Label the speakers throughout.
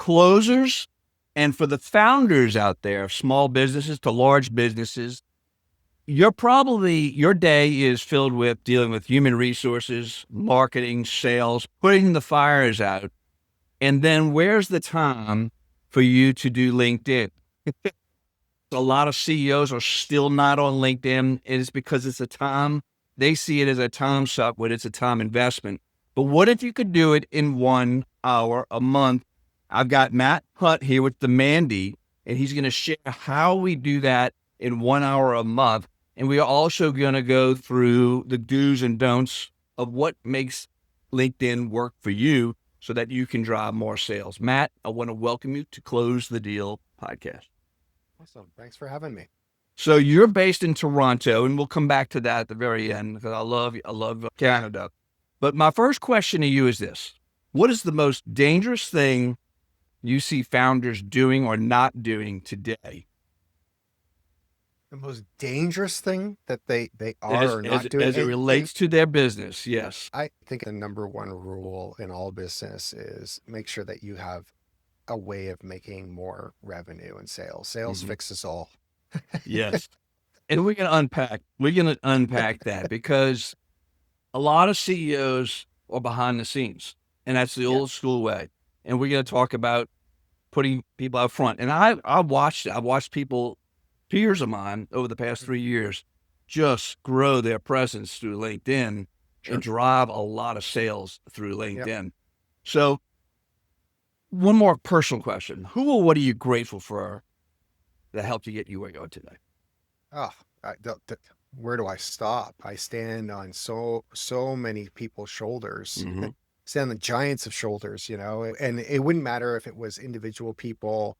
Speaker 1: closers and for the founders out there of small businesses to large businesses, your day is filled with dealing with human resources, marketing, sales, putting the fires out. And then where's the time for you to do LinkedIn? A lot of CEOs are still not on LinkedIn, and it's because they see it as a time suck when it's a time investment. But what if you could do it in 1 hour a month? I've got Matt Hunt here with the Mandy, and he's going to share how we do that in 1 hour a month. And we are also going to go through the do's and don'ts of what makes LinkedIn work for you so that you can drive more sales. Matt, I want to welcome you to Close the Deal podcast.
Speaker 2: Awesome. Thanks for having me.
Speaker 1: So you're based in Toronto, and we'll come back to that at the very end because I love Canada. But my first question to you is this: what is the most dangerous thing you see founders doing or not doing today?
Speaker 2: The most dangerous thing that they are or not doing
Speaker 1: as it relates to their business. Yes.
Speaker 2: I think the number one rule in all business is make sure that you have a way of making more revenue and sales. Sales fixes all.
Speaker 1: Yes. And we're going to unpack that because a lot of CEOs are behind the scenes, and that's the old school way. And we're going to talk about putting people out front. And I've watched people, peers of mine over the past 3 years, just grow their presence through LinkedIn and drive a lot of sales through LinkedIn. Yep. So one more personal question. Who or what are you grateful for that helped you get you where you're going today?
Speaker 2: Where do I stop? I stand on so many people's shoulders. Stand on the giants of shoulders, and it wouldn't matter if it was individual people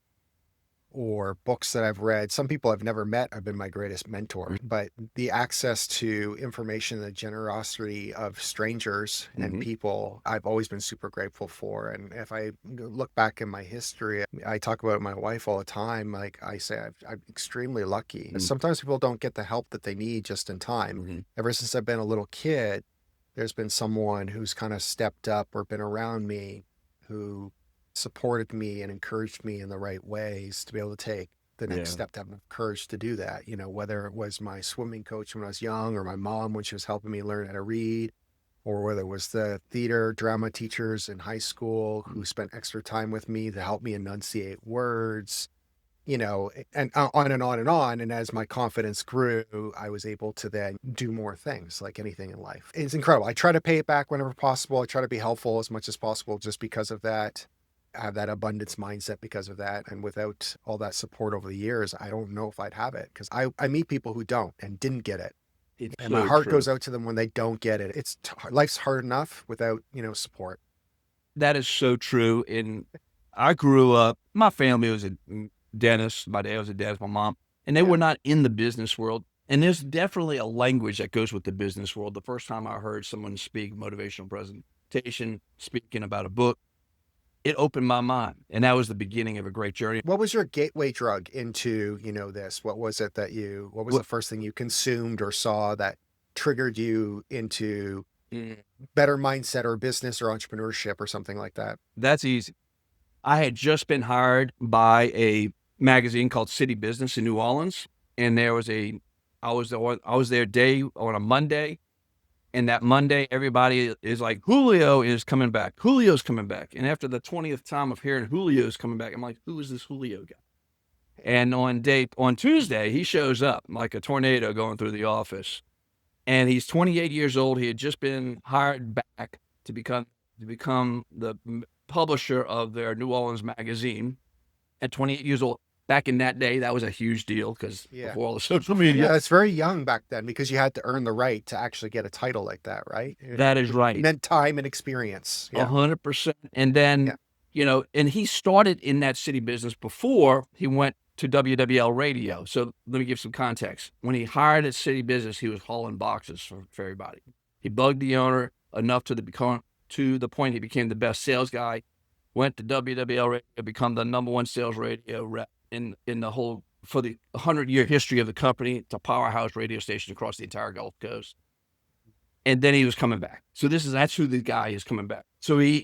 Speaker 2: or books that I've read. Some people I've never met have been my greatest mentor, but the access to information, the generosity of strangers and people, I've always been super grateful for. And if I look back in my history, I talk about my wife all the time. Like I say, I'm extremely lucky. Sometimes people don't get the help that they need just in time. Ever since I've been a little kid, there's been someone who's kind of stepped up or been around me who supported me and encouraged me in the right ways to be able to take the next step, to have the courage to do that. Whether it was my swimming coach when I was young, or my mom when she was helping me learn how to read, or whether it was the theater drama teachers in high school who spent extra time with me to help me enunciate words, and on and on and on. And as my confidence grew, I was able to then do more things, like anything in life. It's incredible. I try to pay it back whenever possible. I try to be helpful as much as possible just because of that. I have that abundance mindset because of that. And without all that support over the years, I don't know if I'd have it, because I meet people who don't and didn't get it. And my heart goes out to them when they don't get it. Life's hard enough without, support.
Speaker 1: That is so true. And I grew up, my family was a dentist. My dad was a dentist, my mom, and they were not in the business world. And there's definitely a language that goes with the business world. The first time I heard someone speak motivational presentation, speaking about a book, it opened my mind, and that was the beginning of a great journey.
Speaker 2: What was your gateway drug into, this? What was it what was the first thing you consumed or saw that triggered you into better mindset or business or entrepreneurship or something like that?
Speaker 1: That's easy. I had just been hired by a magazine called City Business in New Orleans, and I was there on a Monday. And that Monday, everybody is like, Julio is coming back. Julio's coming back. And after the 20th time of hearing Julio's coming back, I'm like, who is this Julio guy? And on Tuesday, he shows up like a tornado going through the office. And he's 28 years old. He had just been hired back to become the publisher of their New Orleans magazine at 28 years old. Back in that day, that was a huge deal because before all the social media.
Speaker 2: Yeah, it's very young back then because you had to earn the right to actually get a title like that, right?
Speaker 1: That is right.
Speaker 2: It meant time and experience.
Speaker 1: 100%. And then, and he started in that city business before he went to WWL radio. So let me give some context. When he hired at City Business, he was hauling boxes for everybody. He bugged the owner enough to the point he became the best sales guy, went to WWL radio, become the number one sales radio rep in the whole, for the 100-year history of the company. It's a powerhouse radio station across the entire Gulf Coast. And then he was coming back. So that's who the guy is coming back. So he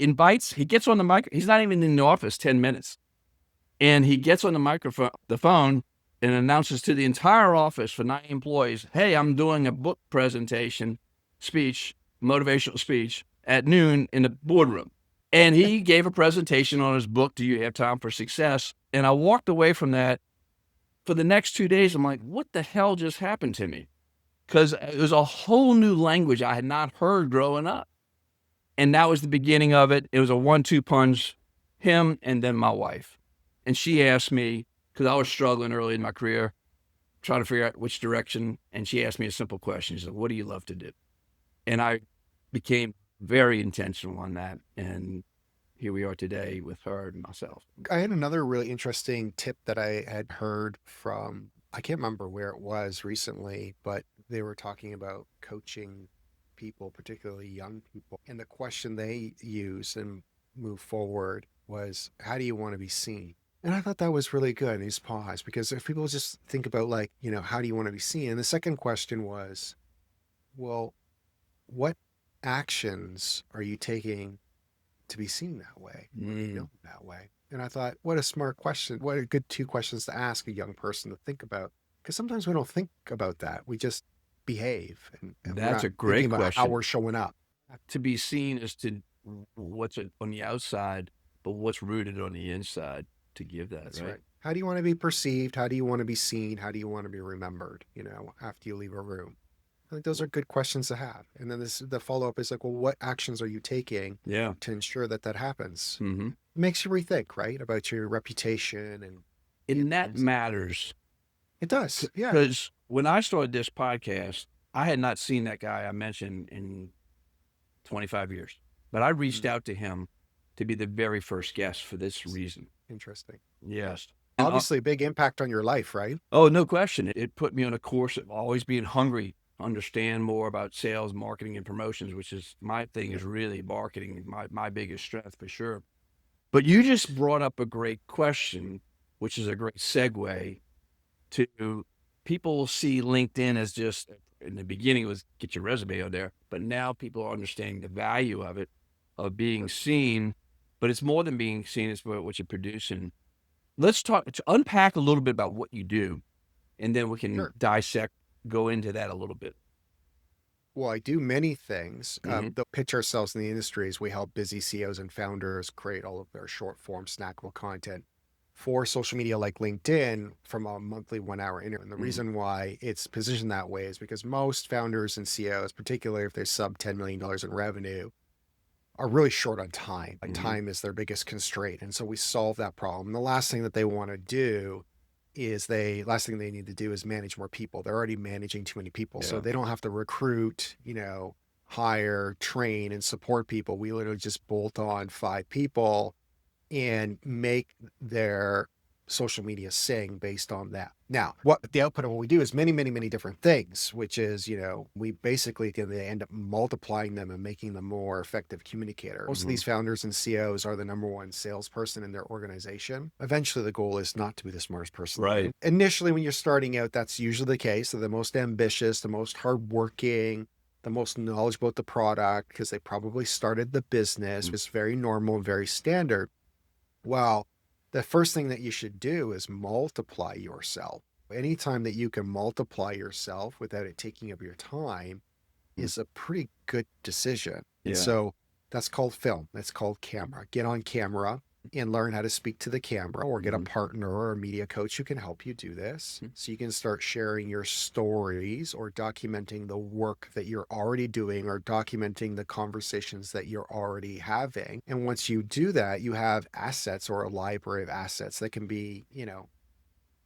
Speaker 1: gets on the mic. He's not even in the office 10 minutes. And he gets on the phone and announces to the entire office for 90 employees, hey, I'm doing a book presentation speech, motivational speech at noon in the boardroom. And he gave a presentation on his book, Do You Have Time for Success? And I walked away from that for the next 2 days. I'm like, what the hell just happened to me? Because it was a whole new language I had not heard growing up. And that was the beginning of it. It was a 1-2 punch, him and then my wife. And she asked me, because I was struggling early in my career, trying to figure out which direction. And she asked me a simple question. She said, what do you love to do? And I became very intentional on that. And here we are today with her and myself.
Speaker 2: I had another really interesting tip that I had heard from, I can't remember where it was recently, but they were talking about coaching people, particularly young people. And the question they use and move forward was, how do you want to be seen? And I thought that was really good. And he's paused, because if people just think about, like, how do you want to be seen? And the second question was, well, what actions are you taking to be seen that way, known that way? And I thought, what a smart question. What a good 2 questions to ask a young person to think about. Because sometimes we don't think about that. We just behave. And
Speaker 1: that's a great question.
Speaker 2: How we're showing up.
Speaker 1: To be seen is to what's on the outside, but what's rooted on the inside to give that.
Speaker 2: That's right. How do you want to be perceived? How do you want to be seen? How do you want to be remembered, after you leave a room? I think those are good questions to have. And then the follow-up is like, well, what actions are you taking to ensure that happens?
Speaker 1: Mm-hmm.
Speaker 2: It makes you rethink, right, about your reputation.
Speaker 1: And that matters.
Speaker 2: It does, yeah.
Speaker 1: Because when I started this podcast, I had not seen that guy I mentioned in 25 years. But I reached out to him to be the very first guest for this reason.
Speaker 2: Interesting.
Speaker 1: Yes.
Speaker 2: Obviously, a big impact on your life, right?
Speaker 1: Oh, no question. It put me on a course of always being hungry, understand more about sales, marketing, and promotions, which is my thing, is really marketing, my biggest strength for sure. But you just brought up a great question, which is a great segue to people see LinkedIn as just, in the beginning, it was get your resume on there, but now people are understanding the value of it, of being seen. But it's more than being seen, it's what you're producing. Let's unpack a little bit about what you do, and then we can go into that a little bit.
Speaker 2: Well, I do many things. They'll pitch ourselves in the industry as we help busy CEOs and founders create all of their short form snackable content for social media like LinkedIn from a monthly 1-hour interview. And the reason why it's positioned that way is because most founders and CEOs, particularly if they're sub $10 million in revenue, are really short on time. Like time is their biggest constraint. And so we solve that problem. The last thing that they want to do is last thing they need to do is manage more people. They're already managing too many people. So they don't have to recruit, hire, train, and support people. We literally just bolt on 5 people and make their social media sing based on that. Now, what the output of what we do is many, many, many different things, which is, we basically end up multiplying them and making them more effective communicators. Most of these founders and CEOs are the number one salesperson in their organization. Eventually, the goal is not to be the smartest person.
Speaker 1: Right.
Speaker 2: Initially, when you're starting out, that's usually the case. They're the most ambitious, the most hardworking, the most knowledgeable about the product, because they probably started the business. It's very normal and very standard. Well, the first thing that you should do is multiply yourself. Anytime that you can multiply yourself without it taking up your time is a pretty good decision. And so that's called film. That's called camera. Get on camera and learn how to speak to the camera, or get a partner or a media coach who can help you do this. So you can start sharing your stories or documenting the work that you're already doing, or documenting the conversations that you're already having. And once you do that, you have assets, or a library of assets that can be,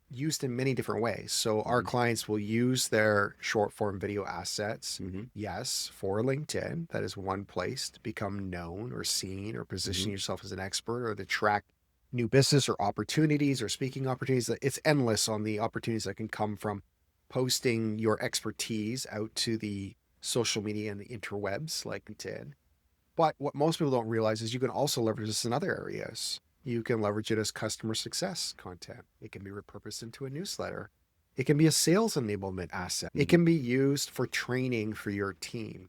Speaker 2: used in many different ways. So our clients will use their short form video assets. Yes, for LinkedIn. That is one place to become known or seen, or position yourself as an expert, or to track new business or opportunities or speaking opportunities. It's endless on the opportunities that can come from posting your expertise out to the social media and the interwebs like LinkedIn. But what most people don't realize is you can also leverage this in other areas. You can leverage it as customer success content. It can be repurposed into a newsletter. It can be a sales enablement asset. It can be used for training for your team.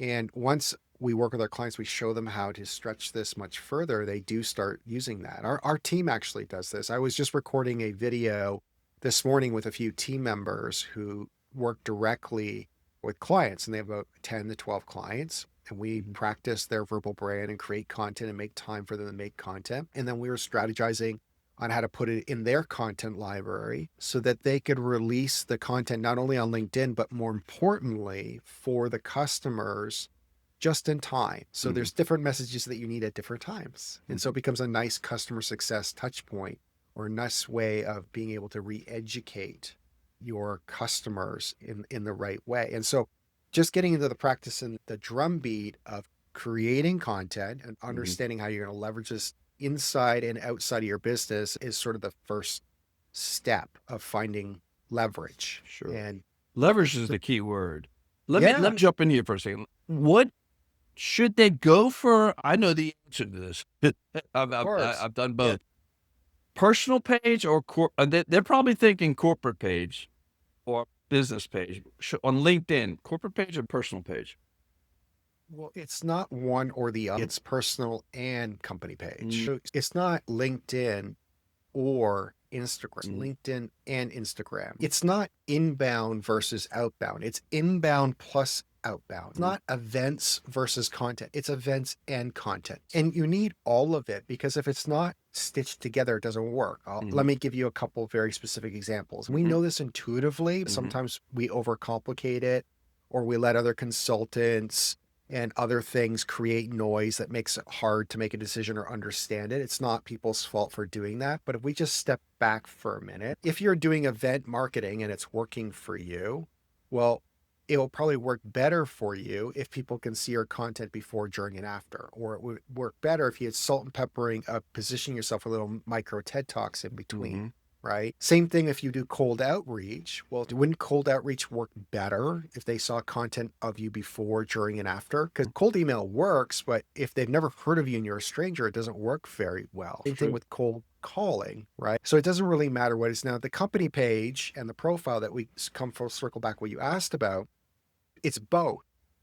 Speaker 2: And once we work with our clients, we show them how to stretch this much further, they do start using that. Our team actually does this. I was just recording a video this morning with a few team members who work directly with clients, and they have about 10 to 12 clients. And we practice their verbal brand and create content and make time for them to make content. And then we were strategizing on how to put it in their content library so that they could release the content not only on LinkedIn, but more importantly for the customers just in time. So there's different messages that you need at different times. And so it becomes a nice customer success touch point, or a nice way of being able to re-educate your customers in the right way. And so just getting into the practice and the drumbeat of creating content and understanding how you're going to leverage this inside and outside of your business is sort of the first step of finding leverage.
Speaker 1: Sure.
Speaker 2: And
Speaker 1: leverage is the key word. Let
Speaker 2: Yeah.
Speaker 1: me jump in here for a second. What should they go for? I know the answer to this. I've done both. Personal page or they're probably thinking corporate page or business page on LinkedIn. Corporate page or personal page?
Speaker 2: Well, it's not one or the other. It's personal and company page. So it's not LinkedIn or Instagram. LinkedIn and Instagram. It's not inbound versus outbound. It's inbound plus outbound. It's not events versus content. It's events and content. And you need all of it, because if it's not stitched together, it doesn't work. Let me give you a couple of very specific examples. We know this intuitively. Sometimes we overcomplicate it, or we let other consultants and other things create noise that makes it hard to make a decision or understand it. It's not people's fault for doing that. But if we just step back for a minute, if you're doing event marketing and it's working for you, well, it will probably work better for you if people can see your content before, during, and after. Or it would work better if you had salt and peppering, positioning yourself with little micro TED Talks in between. Right? Same thing if you do cold outreach. Well, wouldn't cold outreach work better if they saw content of you before, during, and after? Because cold email works, but if they've never heard of you and you're a stranger, it doesn't work very well. Same thing with cold calling, right? So it doesn't really matter what it's now. The company page and the profile that we come full circle back what you asked about, it's both.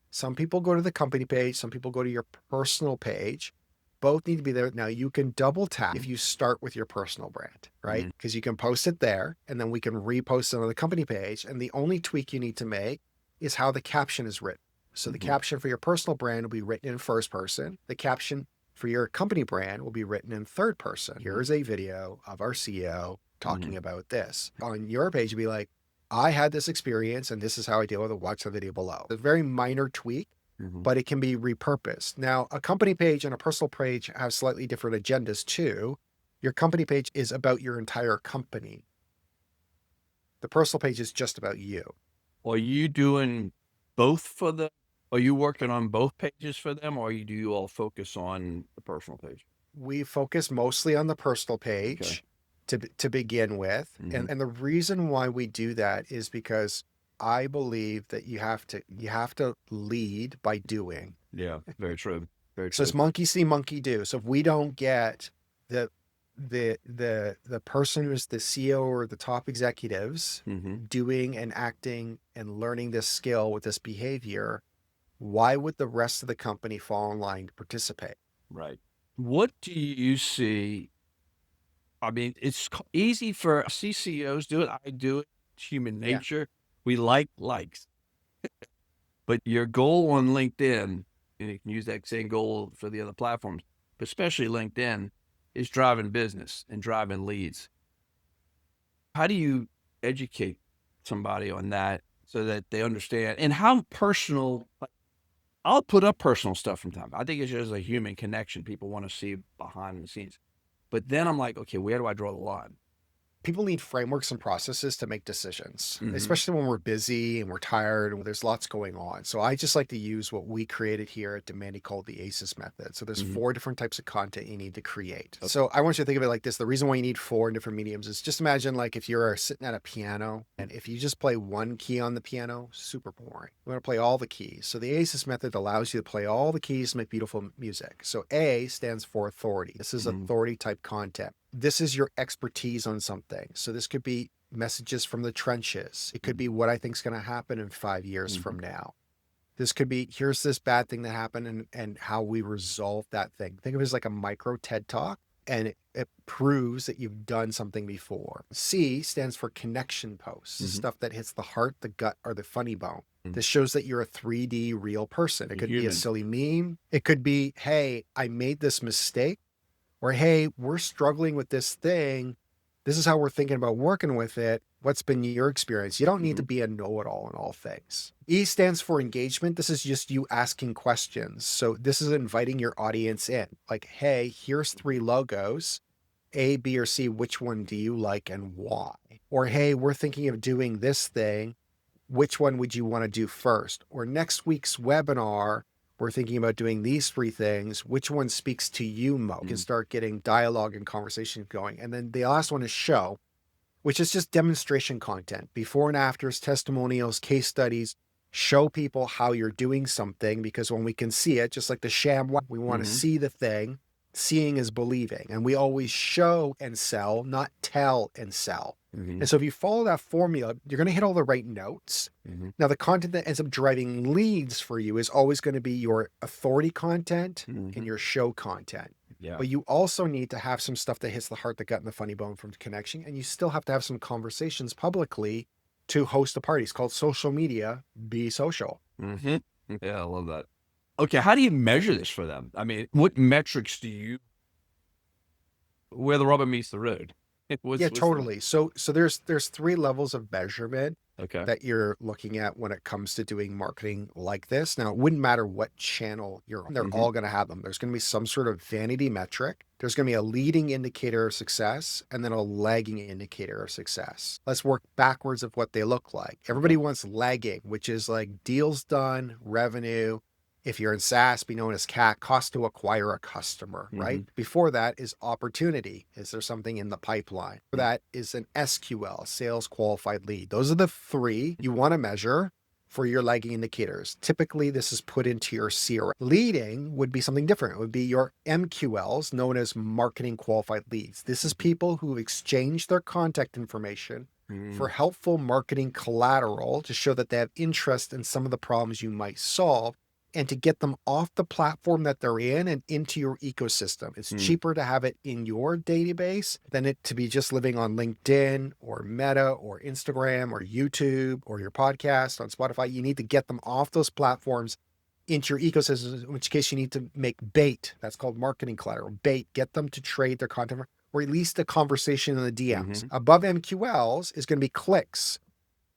Speaker 2: Some people go to the company page, some people go to your personal page. Both need to be there. Now you can double tap if you start with your personal brand, right? Because you can post it there and then we can repost it on the company page. And the only tweak you need to make is how the caption is written. So the caption for your personal brand will be written in first person. The caption for your company brand will be written in third person. Here's a video of our CEO talking about this. On your page, you'll be like, I had this experience and this is how I deal with it. Watch the video below. A very minor tweak, but it can be repurposed. Now, a company page and a personal page have slightly different agendas too. Your company page is about your entire company. The personal page is just about you.
Speaker 1: Are you doing both for them? Are you working on both pages for them, or do you all focus on the personal page?
Speaker 2: We focus mostly on the personal page to begin with. And the reason why we do that is because I believe that you have to lead by doing.
Speaker 1: Yeah, very true. Very true.
Speaker 2: So it's monkey see, monkey do. So if we don't get the person who's the CEO or the top executives doing and acting and learning this skill with this behavior, why would the rest of the company fall in line to participate?
Speaker 1: Right. What do you see? I mean, it's easy for CCOs do it. I do it. It's human nature. We like likes. But your goal on LinkedIn, and you can use that same goal for the other platforms, but especially LinkedIn, is driving business and driving leads. How do you educate somebody on that so that they understand? And how personal, I'll put up personal stuff from time. I think it's just a human connection. People want to see behind the scenes. But then I'm like, okay, where do I draw the line?
Speaker 2: People need frameworks and processes to make decisions, especially when we're busy and we're tired and there's lots going on. So I just like to use what we created here at Demanding called the ACES method. So there's 4 different types of content you need to create. So I want you to think of it like this. The reason why you need 4 different mediums is just imagine like if you're sitting at a piano and if you just play one key on the piano, super boring. You want to play all the keys. So the ACES method allows you to play all the keys to make beautiful music. So A stands for authority. This is authority type content. This is your expertise on something. So this could be messages from the trenches. It could be what I think is going to happen in 5 years from now. This could be, here's this bad thing that happened and how we resolve that thing. Think of it as like a micro TED talk, and it proves that you've done something before. C stands for connection posts, stuff that hits the heart, the gut, or the funny bone. This shows that you're a 3D real person. It could be a silly meme. It could be, hey, I made this mistake, or hey, we're struggling with this thing. This is how we're thinking about working with it. What's been your experience? You don't need to be a know-it-all in all things. E stands for engagement. This is just you asking questions. So this is inviting your audience in. Like, hey, here's 3 logos, A, B, or C. Which one do you like and why? Or, hey, we're thinking of doing this thing. Which one would you want to do first? Or next week's webinar, we're thinking about doing these 3 things. Which one speaks to you most? You can start getting dialogue and conversation going. And then the last one is show, which is just demonstration content, before and afters, testimonials, case studies. Show people how you're doing something, because when we can see it, just like the sham, we want to see the thing. Seeing is believing. And we always show and sell, not tell and sell. And so if you follow that formula, you're going to hit all the right notes. Now, the content that ends up driving leads for you is always going to be your authority content and your show content.
Speaker 1: Yeah.
Speaker 2: But you also need to have some stuff that hits the heart, the gut, and the funny bone from connection. And you still have to have some conversations publicly to host a party. It's called social media. Be social.
Speaker 1: Yeah, I love that. Okay, how do you measure this for them? I mean, what metrics do you, where the rubber meets the road?
Speaker 2: Totally. So there's 3 levels of measurement
Speaker 1: Okay.
Speaker 2: that you're looking at when it comes to doing marketing like this. Now, it wouldn't matter what channel you're on. They're all going to have them. There's going to be some sort of vanity metric. There's going to be a leading indicator of success and then a lagging indicator of success. Let's work backwards of what they look like. Everybody wants lagging, which is like deals done, revenue. If you're in SaaS, be known as CAC, cost to acquire a customer, right? Before that is opportunity. Is there something in the pipeline? For that is an SQL, sales qualified lead. Those are the 3 you want to measure for your lagging indicators. Typically, this is put into your CRM. Leading would be something different. It would be your MQLs, known as marketing qualified leads. This is people who exchange their contact information for helpful marketing collateral to show that they have interest in some of the problems you might solve, and to get them off the platform that they're in and into your ecosystem. It's cheaper to have it in your database than it to be just living on LinkedIn or Meta or Instagram or YouTube or your podcast on Spotify. You need to get them off those platforms into your ecosystem, in which case you need to make bait. That's called marketing collateral. Bait, get them to trade their content, or at least a conversation in the DMs. Above MQLs is going to be clicks.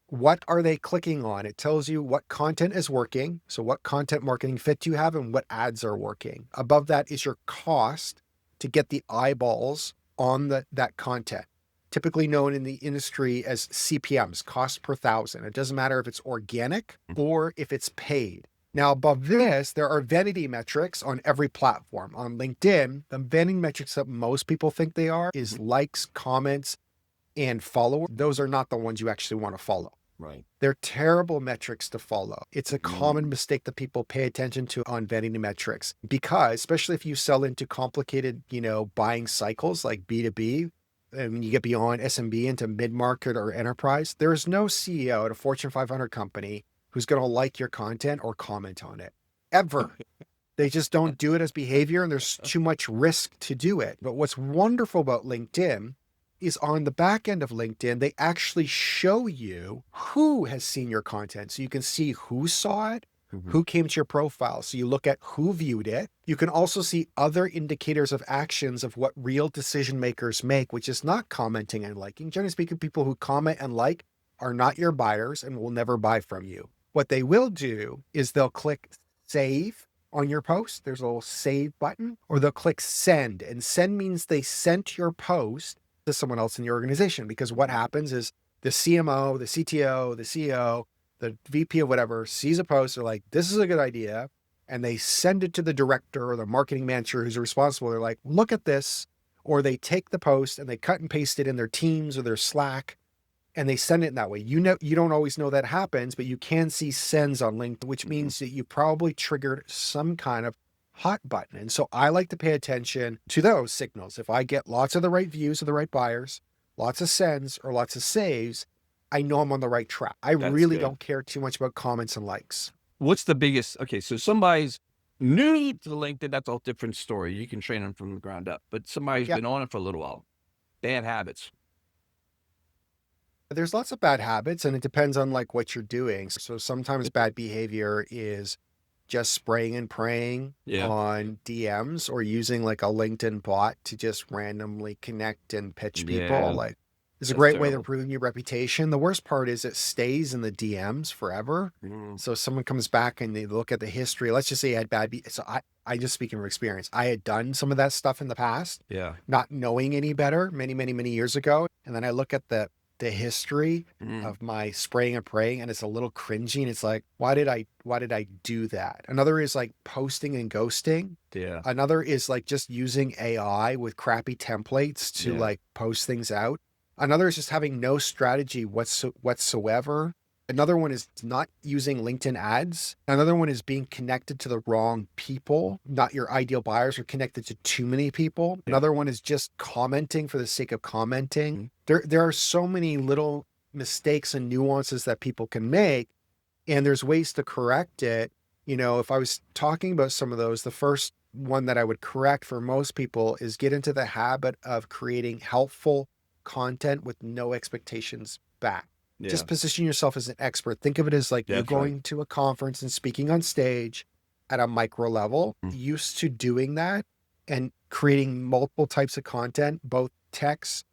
Speaker 2: What are they clicking on? It tells you what content is working. So what content marketing fit you have and what ads are working. Above that is your cost to get the eyeballs on that content, typically known in the industry as CPMs, cost per thousand. It doesn't matter if it's organic or if it's paid. Now, above this, there are vanity metrics on every platform. On LinkedIn, the vanity metrics that most people think they are is likes, comments, and followers. Those are not the ones you actually want to follow.
Speaker 1: Right.
Speaker 2: They're terrible metrics to follow. It's a common mistake that people pay attention to on vanity metrics, because especially if you sell into complicated, buying cycles like B2B, and when you get beyond SMB into mid-market or enterprise, there is no CEO at a Fortune 500 company who's going to like your content or comment on it ever. They just don't do it as behavior, and there's too much risk to do it. But what's wonderful about LinkedIn is on the back end of LinkedIn, they actually show you who has seen your content. So you can see who saw it, who came to your profile. So you look at who viewed it. You can also see other indicators of actions of what real decision makers make, which is not commenting and liking. Generally speaking, people who comment and like are not your buyers and will never buy from you. What they will do is they'll click save on your post. There's a little save button, or they'll click send. And send means they sent your post to someone else in your organization, because what happens is the CMO, the CTO, the CEO, the VP of whatever sees a post, they're like, this is a good idea. And they send it to the director or the marketing manager who's responsible. They're like, look at this. Or they take the post and they cut and paste it in their Teams or their Slack, and they send it in that way. You don't always know that happens, but you can see sends on LinkedIn, which means that you probably triggered some kind of hot button. And so I like to pay attention to those signals. If I get lots of the right views of the right buyers, lots of sends or lots of saves, I know I'm on the right track. I really don't care too much about comments and likes.
Speaker 1: what's the biggest, okay, so somebody's new to LinkedIn, that's a different story. You can train them from the ground up, but somebody's
Speaker 2: Yeah.
Speaker 1: been on it for a little while. Bad habits.
Speaker 2: There's lots of bad habits and it depends on like what you're doing. So sometimes bad behavior is just spraying and praying
Speaker 1: Yeah.
Speaker 2: on DMs or using like a LinkedIn bot to just randomly connect and pitch people.
Speaker 1: Yeah.
Speaker 2: Like it's a
Speaker 1: That's
Speaker 2: great way to
Speaker 1: terrible.
Speaker 2: improve your reputation. The worst part is it stays in the DMs forever.
Speaker 1: Mm.
Speaker 2: So someone comes back and they look at the history. Let's just say I had so I just speaking from experience. I had done some of that stuff in the past,
Speaker 1: Yeah.
Speaker 2: not knowing any better many years ago. And then I look at the history
Speaker 1: Mm.
Speaker 2: of my spraying and praying and it's a little cringy and it's like why did I do that? Another is like posting and ghosting.
Speaker 1: Yeah.
Speaker 2: Another is like just using AI with crappy templates to
Speaker 1: Yeah.
Speaker 2: like post things out. Another is just having no strategy whatsoever. Another one is not using LinkedIn ads. Another one is being connected to the wrong people, not your ideal buyers, or connected to too many people.
Speaker 1: Yeah.
Speaker 2: Another one is just commenting for the sake of commenting. There are so many little mistakes and nuances that people can make, and there's ways to correct it. You know, if I was talking about some of those, the first one that I would correct for most people is get into the habit of creating helpful content with no expectations back.
Speaker 1: Yeah.
Speaker 2: Just position yourself as an expert. Think of it as like you're
Speaker 1: That's right.
Speaker 2: going to a conference and speaking on stage at a micro level,
Speaker 1: Mm.
Speaker 2: used to doing that and creating multiple types of content, both text,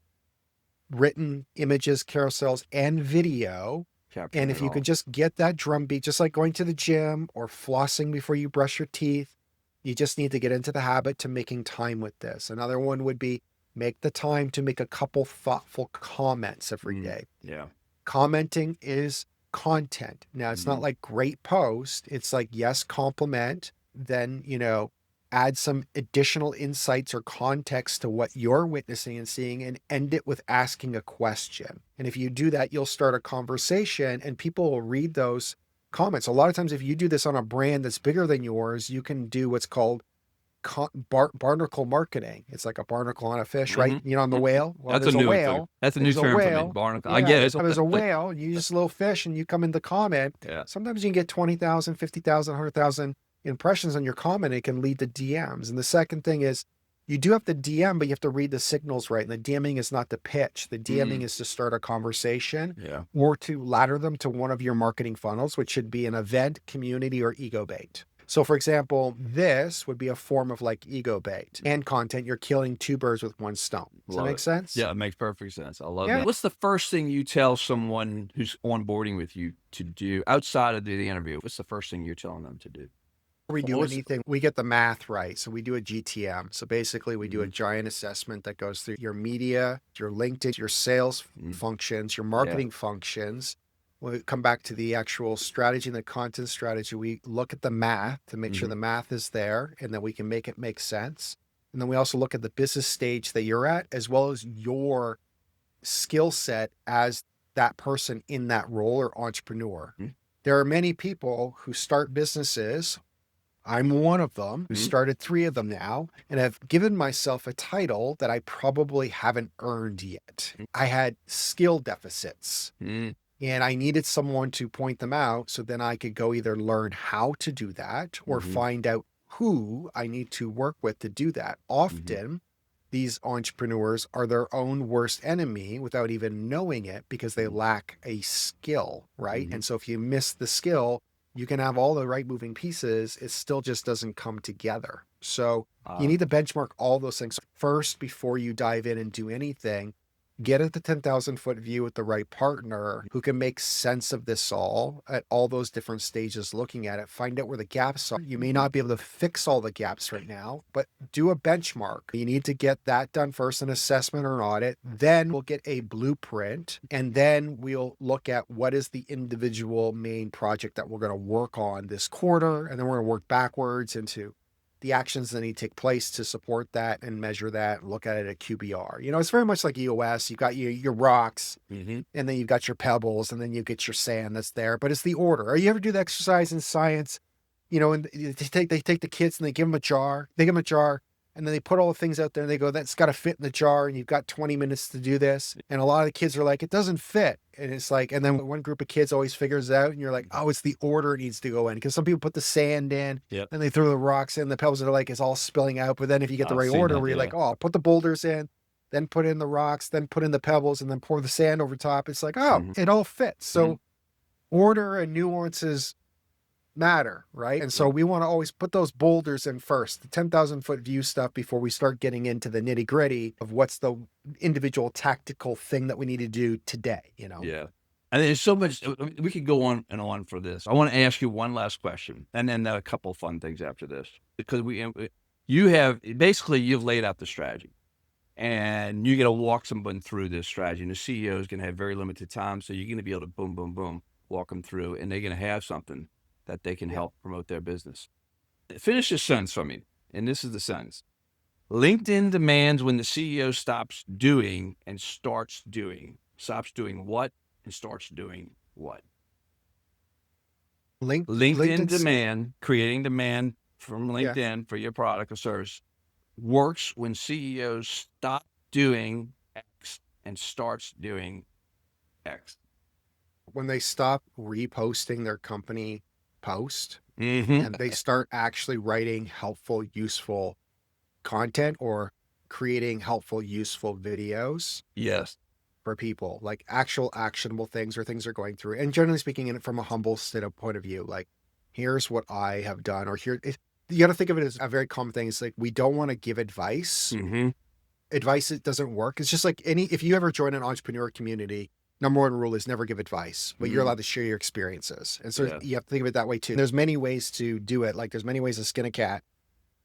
Speaker 2: written, images, carousels, and video.
Speaker 1: Capturing
Speaker 2: And
Speaker 1: it
Speaker 2: if you
Speaker 1: all.
Speaker 2: could just get that drumbeat, just like going to the gym or flossing before you brush your teeth, you just need to get into the habit to making time with this. Another one would be make the time to make a couple thoughtful comments every
Speaker 1: Mm.
Speaker 2: day.
Speaker 1: Yeah.
Speaker 2: Commenting is content. Now, it's not
Speaker 1: Mhm.
Speaker 2: like great post. It's like, yes, compliment, then, you know, add some additional insights or context to what you're witnessing and seeing and end it with asking a question. And if you do that, you'll start a conversation and people will read those comments. A lot of times, if you do this on a brand that's bigger than yours, you can do what's called barnacle marketing. It's like a barnacle on a fish, right?
Speaker 1: Mhm.
Speaker 2: You know, on the
Speaker 1: Mhm.
Speaker 2: whale. Well,
Speaker 1: That's a
Speaker 2: there's a
Speaker 1: new thing.
Speaker 2: whale.
Speaker 1: That's a new
Speaker 2: There's a
Speaker 1: term for me.
Speaker 2: whale.
Speaker 1: Barnacle. I
Speaker 2: Yeah,
Speaker 1: get it.
Speaker 2: there's a whale. You use a little fish and you come in the comment.
Speaker 1: Yeah.
Speaker 2: Sometimes you can get 20,000, 50,000, 100,000 impressions on your comment. It can lead to DMs. And the second thing is you do have to DM, but you have to read the signals right. And the DMing is not to pitch. The DMing is to start a conversation
Speaker 1: Yeah.
Speaker 2: or to ladder them to one of your marketing funnels, which should be an event, community, or ego bait. So for example, this would be a form of like ego bait and content. You're killing two birds with one stone. Does that
Speaker 1: Love
Speaker 2: make
Speaker 1: it.
Speaker 2: sense?
Speaker 1: Yeah, it makes perfect sense. I love
Speaker 2: Yeah.
Speaker 1: that. What's the first thing you tell someone who's onboarding with you to do outside of the interview? What's the first thing you're telling them to do?
Speaker 2: Before we do
Speaker 1: What's-
Speaker 2: anything, we get the math right. So we do a GTM. So basically we do a
Speaker 1: Mhm.
Speaker 2: giant assessment that goes through your media, your LinkedIn, your sales
Speaker 1: Mhm.
Speaker 2: functions, your marketing functions. When we come back to the actual strategy and the content strategy, we look at the math to make sure
Speaker 1: Mhm.
Speaker 2: the math is there and that we can make it make sense. And then we also look at the business stage that you're at, as well as your skill set as that person in that role or entrepreneur.
Speaker 1: Mhm.
Speaker 2: There are many people who start businesses. I'm one of them who
Speaker 1: Mhm.
Speaker 2: started 3 of them now and have given myself a title that I probably haven't earned yet. I had skill deficits
Speaker 1: Mhm.
Speaker 2: and I needed someone to point them out so then I could go either learn how to do that or
Speaker 1: Mhm.
Speaker 2: find out who I need to work with to do that. Often, these entrepreneurs are their own worst enemy without even knowing it because they lack a skill, right?
Speaker 1: Mhm.
Speaker 2: And so if you miss the skill, you can have all the right moving pieces, it still just doesn't come together. So you need to benchmark all those things first before you dive in and do anything. Get at the 10,000-foot view with the right partner who can make sense of this all at all those different stages, looking at it, find out where the gaps are. You may not be able to fix all the gaps right now, but do a benchmark. You need to get that done first, an assessment or an audit. Then we'll get a blueprint, and then we'll look at what is the individual main project that we're going to work on this quarter, and then we're going to work backwards into the actions that need to take place to support that and measure that and look at it at QBR. You know, it's very much like EOS. You've got your rocks,
Speaker 1: Mhm.
Speaker 2: and then you've got your pebbles, and then you get your sand that's there. But it's the order. Or you ever do the exercise in science? You know, and they take the kids and they give them a jar. They give them a jar. And then they put all the things out there and they go, that's got to fit in the jar. And you've got 20 minutes to do this. And a lot of the kids are like, it doesn't fit. And it's like, and then one group of kids always figures it out. And you're like, oh, it's the order it needs to go in. Because some people put the sand in,
Speaker 1: Yep.
Speaker 2: then they throw the rocks in, the pebbles are like, it's all spilling out. But then if you get the
Speaker 1: I've
Speaker 2: right
Speaker 1: seen
Speaker 2: order
Speaker 1: that,
Speaker 2: where you're
Speaker 1: yeah.
Speaker 2: like, oh, put the boulders in, then put in the rocks, then put in the pebbles, and then pour the sand over top. It's like, oh, it all fits. So order and nuances matter, right? And so we want to always put those boulders in first, the 10,000-foot view stuff, before we start getting into the nitty gritty of what's the individual tactical thing that we need to do today, you know?
Speaker 1: Yeah. And there's so much, we could go on and on for this. I want to ask you one last question and then a couple of fun things after this, because you've laid out the strategy and you're going to walk someone through this strategy, and the CEO is going to have very limited time. So you're going to be able to boom, boom, boom, walk them through, and they're going to have something that they can help promote their business. Finish this sentence for me. And this is the sentence. LinkedIn demands when the CEO stops doing and starts doing. Stops doing what and starts doing what? LinkedIn demand, creating demand from LinkedIn for your product or service, works when CEOs stop doing X and starts doing X.
Speaker 2: When they stop reposting their company post
Speaker 1: Mm-hmm.
Speaker 2: and they start actually writing helpful, useful content or creating helpful, useful videos.
Speaker 1: Yes.
Speaker 2: For people, like actual actionable things or things they're going through. And generally speaking, in it from a humble point of view, like, here's what I have done, or you got to think of it as a very common thing. It's like, we don't want to give advice.
Speaker 1: Mm-hmm.
Speaker 2: Advice, it doesn't work. It's just like if you ever join an entrepreneur community, number one rule is never give advice, but you're allowed to share your experiences. And so you have to think of it that way too. There's many ways to do it. Like there's many ways to skin a cat,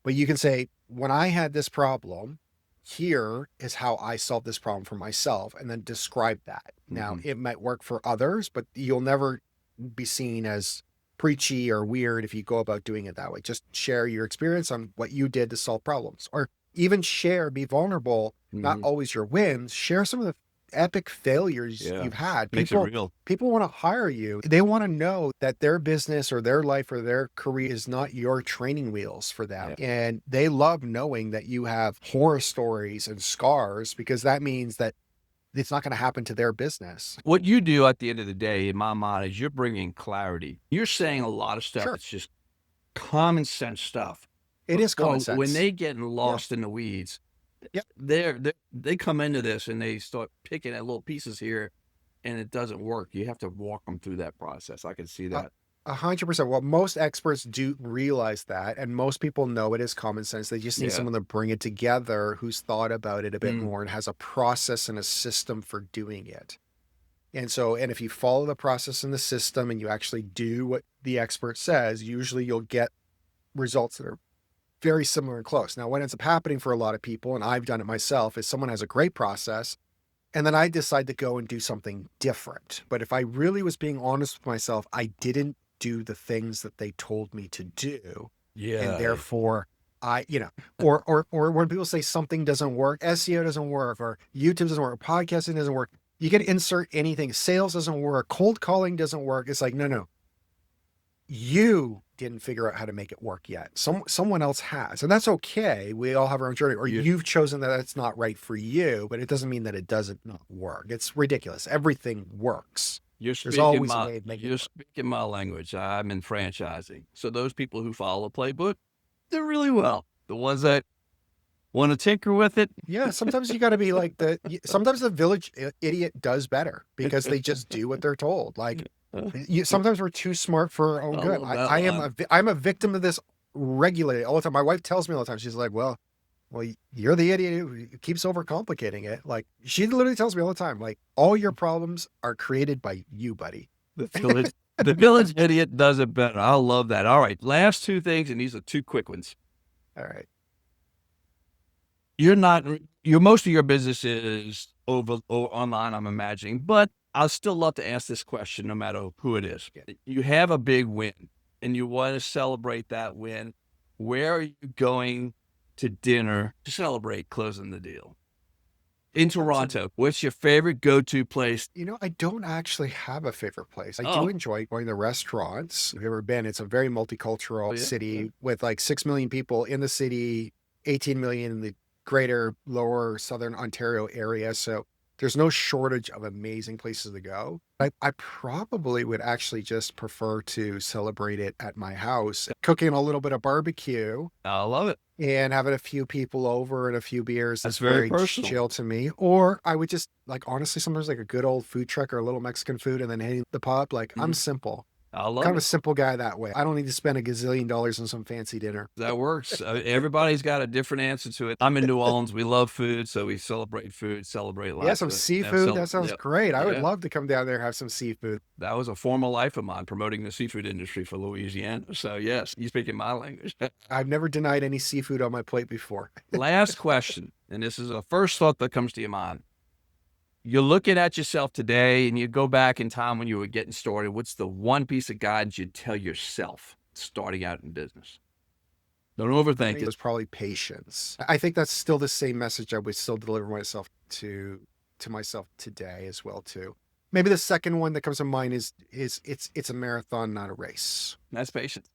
Speaker 2: but you can say, when I had this problem, here is how I solved this problem for myself, and then describe that. Now, it might work for others, but you'll never be seen as preachy or weird if you go about doing it that way. Just share your experience on what you did to solve problems, or even be vulnerable, not always your wins. Share some of the epic failures you've had.
Speaker 1: Makes it real.
Speaker 2: People want to hire you. They want to know that their business or their life or their career is not your training wheels for them. Yeah. And they love knowing that you have horror stories and scars, because that means that it's not going to happen to their business.
Speaker 1: What you do at the end of the day, in my mind, is you're bringing clarity. You're saying a lot of stuff. It's just common sense stuff.
Speaker 2: It is common sense.
Speaker 1: When they get lost in the weeds, they come into this and they start picking at little pieces here, and it doesn't work. You have to walk them through that process. I can see that.
Speaker 2: 100%. Well, most experts do realize that, and most people know it is common sense. They just need someone to bring it together who's thought about it a bit more and has a process and a system for doing it. And if you follow the process and the system and you actually do what the expert says, usually you'll get results that are very similar and close. Now, what ends up happening for a lot of people, and I've done it myself, is someone has a great process, and then I decide to go and do something different. But if I really was being honest with myself, I didn't do the things that they told me to do. Yeah. And therefore or when people say something doesn't work, SEO doesn't work, or YouTube doesn't work, podcasting doesn't work, you can insert anything. Sales doesn't work, cold calling doesn't work. It's like, no. You didn't figure out how to make it work yet. Someone else has, and that's okay. We all have our own journey, or you've chosen that that's not right for you, but it doesn't mean that it doesn't not work. It's ridiculous. Everything works. There's always a way of making it work.
Speaker 1: You're speaking my language. I'm in franchising. So those people who follow a playbook, they're really well. The ones that want to tinker with it.
Speaker 2: Yeah. Sometimes you got to be like sometimes the village idiot does better because they just do what they're told. Like, sometimes we're too smart for our own good. I'm a victim of this regularly all the time. My wife tells me all the time, she's like, well, you're the idiot who keeps overcomplicating it. Like, she literally tells me all the time, like, all your problems are created by you, buddy.
Speaker 1: The village idiot does it better. I love that. All right. Last two things, and these are two quick ones.
Speaker 2: All right.
Speaker 1: Most of your business is over or online, I'm imagining, but I'll still love to ask this question no matter who it is. You have a big win and you want to celebrate that win. Where are you going to dinner to celebrate closing the deal? In Toronto, what's your favorite go-to place?
Speaker 2: I don't actually have a favorite place. I do enjoy going to restaurants. If you've ever been, it's a very multicultural city with like 6 million people in the city. 18 million in the greater lower southern Ontario area. So there's no shortage of amazing places to go. I probably would actually just prefer to celebrate it at my house, cooking a little bit of barbecue
Speaker 1: I love it.
Speaker 2: and having a few people over and a few beers.
Speaker 1: That's
Speaker 2: That's
Speaker 1: very
Speaker 2: very
Speaker 1: personal.
Speaker 2: chill to me. Or I would just like, honestly, sometimes like a good old food truck or a little Mexican food and then hitting the pub. Like I'm simple.
Speaker 1: I
Speaker 2: I'm
Speaker 1: love
Speaker 2: kind of a
Speaker 1: it.
Speaker 2: simple guy that way. I don't need to spend a gazillion dollars on some fancy dinner.
Speaker 1: That works. Everybody's got a different answer to it. I'm in New Orleans. We love food, so we celebrate food, celebrate
Speaker 2: Yeah,
Speaker 1: life.
Speaker 2: some seafood. That sounds great. I would
Speaker 1: Yeah.
Speaker 2: love to come down there and have some seafood.
Speaker 1: That was a former life of mine, promoting the seafood industry for Louisiana. So yes, you speaking my language.
Speaker 2: I've never denied any seafood on my plate before.
Speaker 1: Last question, and this is the first thought that comes to your mind. You're looking at yourself today and you go back in time when you were getting started. What's the one piece of guidance you'd tell yourself starting out in business? Don't
Speaker 2: I
Speaker 1: overthink
Speaker 2: think it
Speaker 1: it.
Speaker 2: was probably patience. I think that's still the same message I would still deliver myself to myself today as well too. Maybe the second one that comes to mind is it's a marathon, not a race.
Speaker 1: That's patience.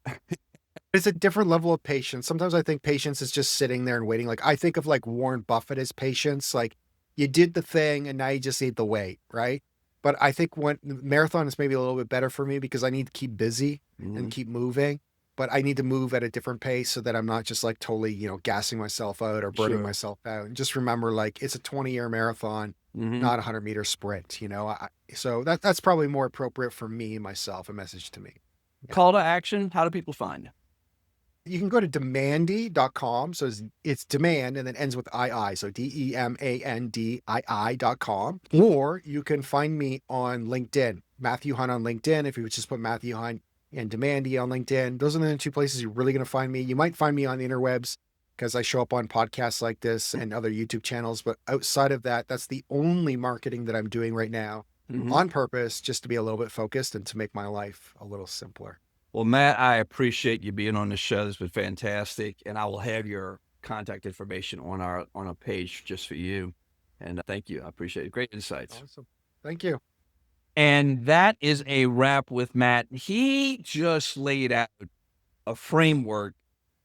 Speaker 2: It's a different level of patience. Sometimes I think patience is just sitting there and waiting. Like I think of like Warren Buffett as patience. Like you did the thing and now you just need the wait, right? But I think when marathon is maybe a little bit better for me because I need to keep busy and keep moving. But I need to move at a different pace so that I'm not just like totally, gassing myself out or burning
Speaker 1: Sure.
Speaker 2: myself out. And just remember, like it's a 20-year marathon, not a 100-meter sprint. So that's probably more appropriate for me myself. A message to me.
Speaker 1: Call to action. How do people find you?
Speaker 2: You can go to demandy.com. So it's demand and then ends with II. So DEMANDII.com. Or you can find me on LinkedIn, Matthew Hunt on LinkedIn. If you would just put Matthew Hunt and Demandy on LinkedIn, those are the two places you're really going to find me. You might find me on the interwebs because I show up on podcasts like this and other YouTube channels. But outside of that, that's the only marketing that I'm doing right now on purpose, just to be a little bit focused and to make my life a little simpler.
Speaker 1: Well, Matt, I appreciate you being on the show. This has been fantastic. And I will have your contact information on a page just for you. And thank you. I appreciate it. Great insights.
Speaker 2: Awesome. Thank you.
Speaker 1: And that is a wrap with Matt. He just laid out a framework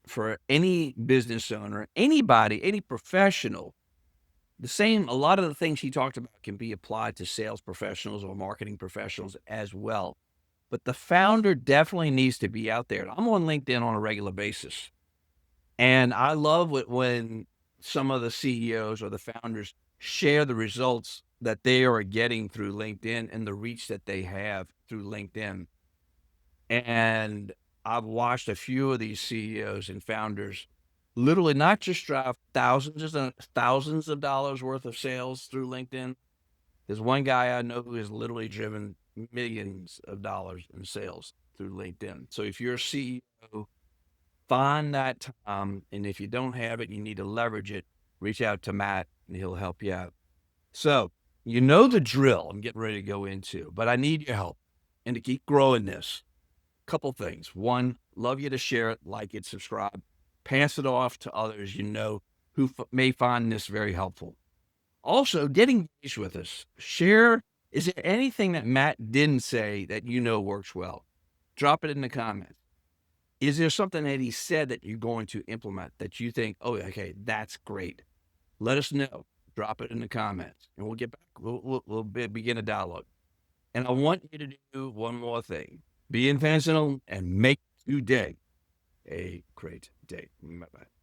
Speaker 1: for any business owner, anybody, any professional. A lot of the things he talked about can be applied to sales professionals or marketing professionals as well. But the founder definitely needs to be out there. I'm on LinkedIn on a regular basis. And I love when some of the CEOs or the founders share the results that they are getting through LinkedIn and the reach that they have through LinkedIn. And I've watched a few of these CEOs and founders literally not just drive thousands of dollars worth of sales through LinkedIn. There's one guy I know who has literally driven millions of dollars in sales through LinkedIn. So if you're a CEO, find that time. And if you don't have it, you need to leverage it. Reach out to Matt and he'll help you out. So you know the drill I'm getting ready to go into, but I need your help. And to keep growing this, couple things. One, love you to share it, like it, subscribe, pass it off to others you know who may find this very helpful. Also, get engaged with us. Share, is there anything that Matt didn't say that you know works well? Drop it in the comments. Is there something that he said that you're going to implement that you think, oh, okay, that's great? Let us know. Drop it in the comments, and we'll get back. We'll begin a dialogue. And I want you to do one more thing. Be intentional and make today a great day. Bye-bye.